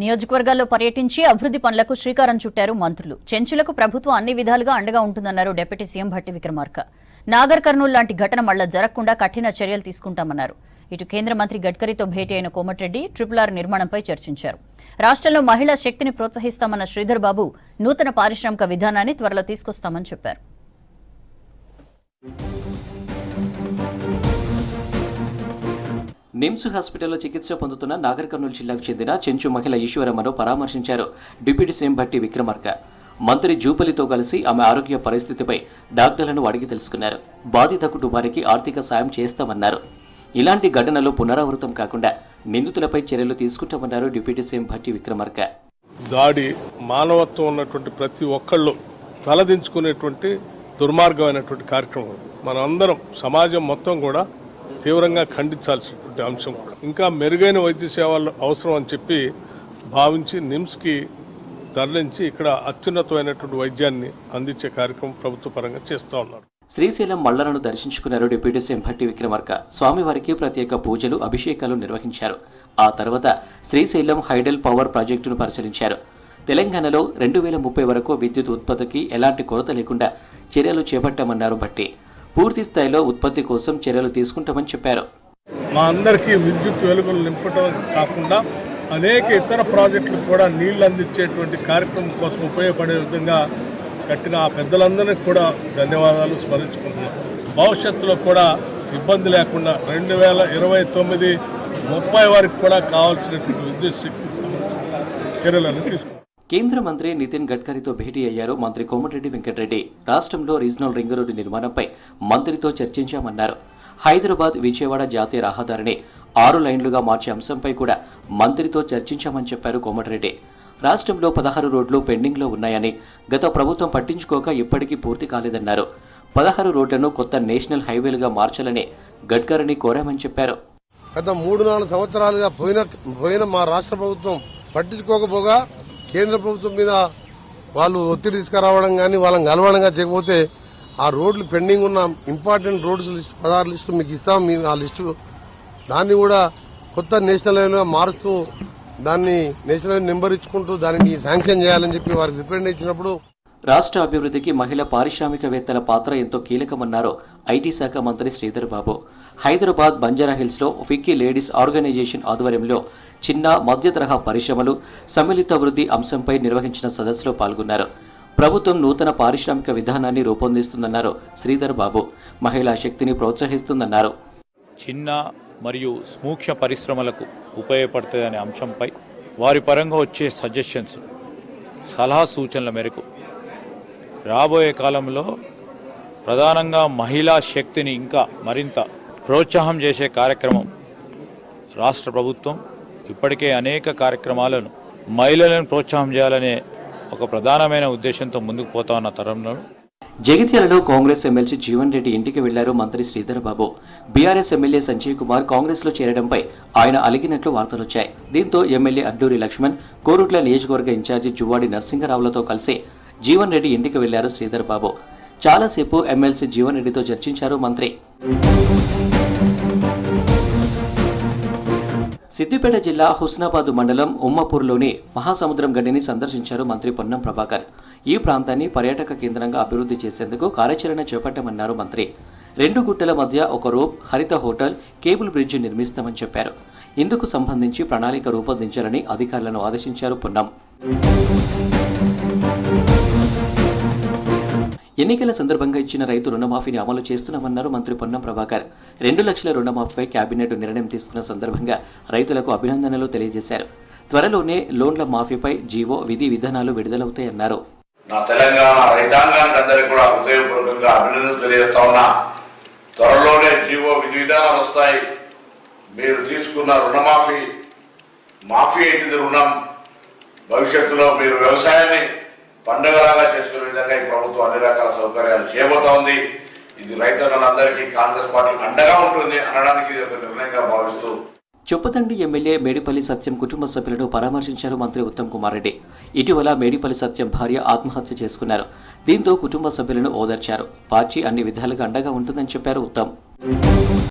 నియోజకవర్గాల్లో పర్యటించి అభివృద్ధి పనులకు శ్రీకారం చుట్టారు మంత్రులు. చెంచులకు ప్రభుత్వం అన్ని విధాలుగా అండగా ఉంటుందన్నారు డిప్యూటీ సీఎం భట్టి విక్రమార్క. నాగర్ కర్నూలు లాంటి ఘటన మళ్ల జరగకుండా కఠిన చర్యలు తీసుకుంటామన్నారు. ఇటు కేంద్ర మంత్రి గడ్కరీతో భేటీ అయిన కోమటిరెడ్డి RRR నిర్మాణంపై చర్చించారు. రాష్ట్రంలో మహిళా శక్తిని ప్రోత్సహిస్తామన్న శ్రీధర్ బాబు నూతన పారిశ్రామిక విధానాన్ని త్వరలో తీసుకొస్తామని చెప్పారు. నిమ్స్ హాస్పిటల్లో చికిత్స పొందుతున్న నాగర్ కర్నూలు జిల్లాకు చెందిన చెంచు మహిళ ఈశ్వరమ్మను పరామర్శించారు డిప్యూటీ సీఎం భట్టి విక్రమార్క. మంత్రి జూపలితో కలిసి ఆమె ఆరోగ్య పరిస్థితిపై డాక్టర్లను అడిగి తెలుసుకున్నారు. బాధిత కుటుంబానికి ఆర్థిక సాయం చేస్తామన్నారు. ఇలాంటి ఘటనలు పునరావృతం కాకుండా నిందితులపై చర్యలు తీసుకుంటామన్నారు డిప్యూటీ సీఎం భట్టి విక్రమార్క. దాడి మానవత్వం ఉన్నటువంటి ప్రతి ఒక్కళ్ళు తలదించుకునేటువంటి దుర్మార్గమైనటువంటి కార్యక్రమం. మనం అందరం సమాజం మొత్తం కూడా తీవ్రంగా ఖండించాల్సినటువంటి అంశం. ఇంకా మెరుగైన వైద్య సేవలు అవసరం అని చెప్పి భావించి నిమ్స్కి తరలించి ఇక్కడ అత్యున్నతమైనటువంటి వైద్యాన్ని అందించే కార్యక్రమం ప్రభుత్వ పరంగా చేస్తూ ఉన్నారు. శ్రీశైలం మళ్లను దర్శించుకున్నారు డిప్యూటీ సీఎం భట్టి విక్రమార్క. స్వామివారికి ప్రత్యేక పూజలు, అభిషేకాలు నిర్వహించారు. ఆ తర్వాత శ్రీశైలం హైడల్ పవర్ ప్రాజెక్టును పరిశీలించారు. తెలంగాణలో 2030 వరకు విద్యుత్ ఉత్పత్తికి ఎలాంటి కొరత లేకుండా చర్యలు చేపట్టామన్నారు భట్టి. పూర్తి స్థాయిలో ఉత్పత్తి కోసం చర్యలు తీసుకుంటామని చెప్పారు. మా అందరికీ విద్యుత్ వెలుగులు నింపడం కాకుండా అనేక ఇతర ప్రాజెక్టులు కూడా నీళ్లు అందించేటువంటి కార్యక్రమం కోసం ఉపయోగపడే విధంగా కట్టిన ఆ పెద్దలందరినీ కూడా ధన్యవాదాలు స్మరించుకుంటున్నాం. భవిష్యత్తులో కూడా ఇబ్బంది లేకుండా 2029-30 వరకు కూడా కావాల్సినటువంటి విద్యుత్ శక్తి సంబంధించిన చర్యలను తీసుకుంటాం. కేంద్ర మంత్రి నితిన్ గడ్కరీతో భేటీ అయ్యారు మంత్రి కోమటిరెడ్డి వెంకటరెడ్డి. రాష్ట్రంలో రీజనల్ రింగ్ రోడ్డు నిర్మాణంపై మంత్రితో చర్చించామన్నారు. హైదరాబాద్ విజయవాడ జాతీయ రహదారిని 6 లైన్లుగా మార్చే అంశంపై కూడా మంత్రితో చర్చించామని చెప్పారు కోమటిరెడ్డి. రాష్ట్రంలో 16 రోడ్లు పెండింగ్లో ఉన్నాయని, గత ప్రభుత్వం పట్టించుకోక ఇప్పటికీ పూర్తి కాలేదన్నారు. 16 రోడ్లను కొత్త నేషనల్ హైవేలుగా మార్చాలని గడ్కరీని కోరామని చెప్పారు. గత 3-4 సంవత్సరాలుగా పోయిన మా రాష్ట్ర ప్రభుత్వం పట్టించుకోకపోగా కేంద్ర ప్రభుత్వం మీద వాళ్ళు ఒత్తిడి తీసుకురావడం కానీ వాళ్ళని కలవడం చేయకపోతే ఆ రోడ్లు పెండింగ్ ఉన్న ఇంపార్టెంట్ రోడ్స్ లిస్టు 16 లిస్టులు మీకు ఇస్తాం. మీ ఆ లిస్టు దాన్ని కూడా కొత్త నేషనల్ హైవేగా మారుస్తూ దాన్ని నేషనల్ హైవే నెంబర్ ఇచ్చుకుంటూ దానికి శాంక్షన్ చేయాలని చెప్పి వారికి రిప్రజెంట్ ఇచ్చినప్పుడు రాష్ట్ర అభివృద్ధికి మహిళా పారిశ్రామికవేత్తల పాత్ర ఎంతో కీలకమన్నారు ఐటీ శాఖ మంత్రి శ్రీధర్ బాబు. హైదరాబాద్ బంజారాహిల్స్లో ఫిక్కీ లేడీస్ ఆర్గనైజేషన్ ఆధ్వర్యంలో చిన్న మధ్య తరహా పరిశ్రమలు సమ్మిళిత వృద్ధి అంశంపై నిర్వహించిన సదస్సులో పాల్గొన్నారు. ప్రభుత్వం నూతన పారిశ్రామిక విధానాన్ని రూపొందిస్తుందన్నారు శ్రీధర్ బాబు. మహిళా శక్తిని ప్రోత్సహిస్తుందన్నారు. చిన్న మరియు సూక్ష్మ పరిశ్రమలకు ఉపయోగపడుతుందనే అంశంపై వారి పరంగా వచ్చే సజెషన్స్, సలహా సూచనల మేరకు రాబోయే కాలంలో ప్రధానంగా మహిళా శక్తిని ఇంకా మరింత ప్రోత్సాహం చేసే కార్యక్రమం రాష్ట్ర ప్రభుత్వం ఇప్పటికే అనేక కార్యక్రమాలను మహిళలను ప్రోత్సాహం చేయాలనే ఒక ప్రధానమైన ఉద్దేశంతో ముందుకు పోతా ఉన్న తరంలో జగిత్యాలలో కాంగ్రెస్ ఎమ్మెల్సీ జీవన్ రెడ్డి ఇంటికి వెళ్లారు మంత్రి శ్రీధర్ బాబు. బీఆర్ఎస్ ఎమ్మెల్యే సంజయ్ కుమార్ కాంగ్రెస్ లో చేరడంపై ఆయన అలిగినట్లు వార్తలొచ్చాయి. దీంతో ఎమ్మెల్యే అడ్డూరి లక్ష్మణ్, కోరుట్ల నియోజకవర్గ ఇన్ఛార్జి జువ్వాడి నరసింగరావులతో కలిసి జీవన్ రెడ్డి ఇంటికి వెళ్లారు శ్రీధర్ బాబు. చాలాసేపు ఎమ్మెల్సీ జీవన్ రెడ్డితో చర్చించారు మంత్రి. సిద్దిపేట జిల్లా హుస్నాబాద్ మండలం ఉమ్మపూర్లోని మహాసముద్రం గడ్డిని సందర్శించారు మంత్రి పొన్నం ప్రభాకర్. ఈ ప్రాంతాన్ని పర్యాటక కేంద్రంగా అభివృద్ధి చేసేందుకు కార్యాచరణ చేపట్టామన్నారు మంత్రి. 2 గుట్టల మధ్య ఒక రోప్, హరిత హోటల్, కేబుల్ బ్రిడ్జ్ నిర్మిస్తామని చెప్పారు. ఇందుకు సంబంధించి ప్రణాళిక రూపొందించాలని అధికారులను ఆదేశించారు పొన్నం. ఎన్నికల సందర్భంగా ఇచ్చిన రైతు రుణమాఫీని అమలు చేస్తున్నామన్నారు మంత్రి పొన్నం ప్రభాకర్. 2 లక్షల రుణమాఫీపై కేబినెట్ నిర్ణయం తీసుకున్న సందర్భంగా రైతులకు అభినందనలు తెలియజేశారు. త్వరలోనే లోన్ల మాఫీపై జీవో, విధి విధానాలు విడుదలవుతాయన్నారు. నా తెలంగాణ రైతాంగానికి అందరికీ కూడా హృదయపూర్వకంగా అభినందనలు తెలియజేస్తా ఉన్నా. త్వరలోనే జీవో, విధి విధానాలు వస్తాయి. మీరు తీసుకున్న రుణమాఫీ అయింది రుణం. భవిష్యత్తులో మీరు వ్యవసాయాన్ని పండుగలాగా చేసుకునే విధంగా ఈ ప్రభుత్వం అన్ని రకాల సౌకర్యాలు చేయబోతా ఉంది. ఇది రైతులందరికీ కాంగ్రెస్ పార్టీ అండగా ఉంటుంది అనడానికి ఇది ఒక నిర్ణయంగా భావిస్తూ చొప్పదండి ఎమ్మెల్యే మేడిపల్లి సత్యం కుటుంబ సభ్యులను పరామర్శించారు మంత్రి ఉత్తమ్ కుమార్ రెడ్డి. ఇటీవల మేడిపల్లి సత్యం భార్య ఆత్మహత్య చేసుకున్నారు. దీంతో కుటుంబ సభ్యులను ఓదార్చారు. పార్టీ అన్ని విధాలుగా అండగా ఉంటుందని చెప్పారు ఉత్తమ్.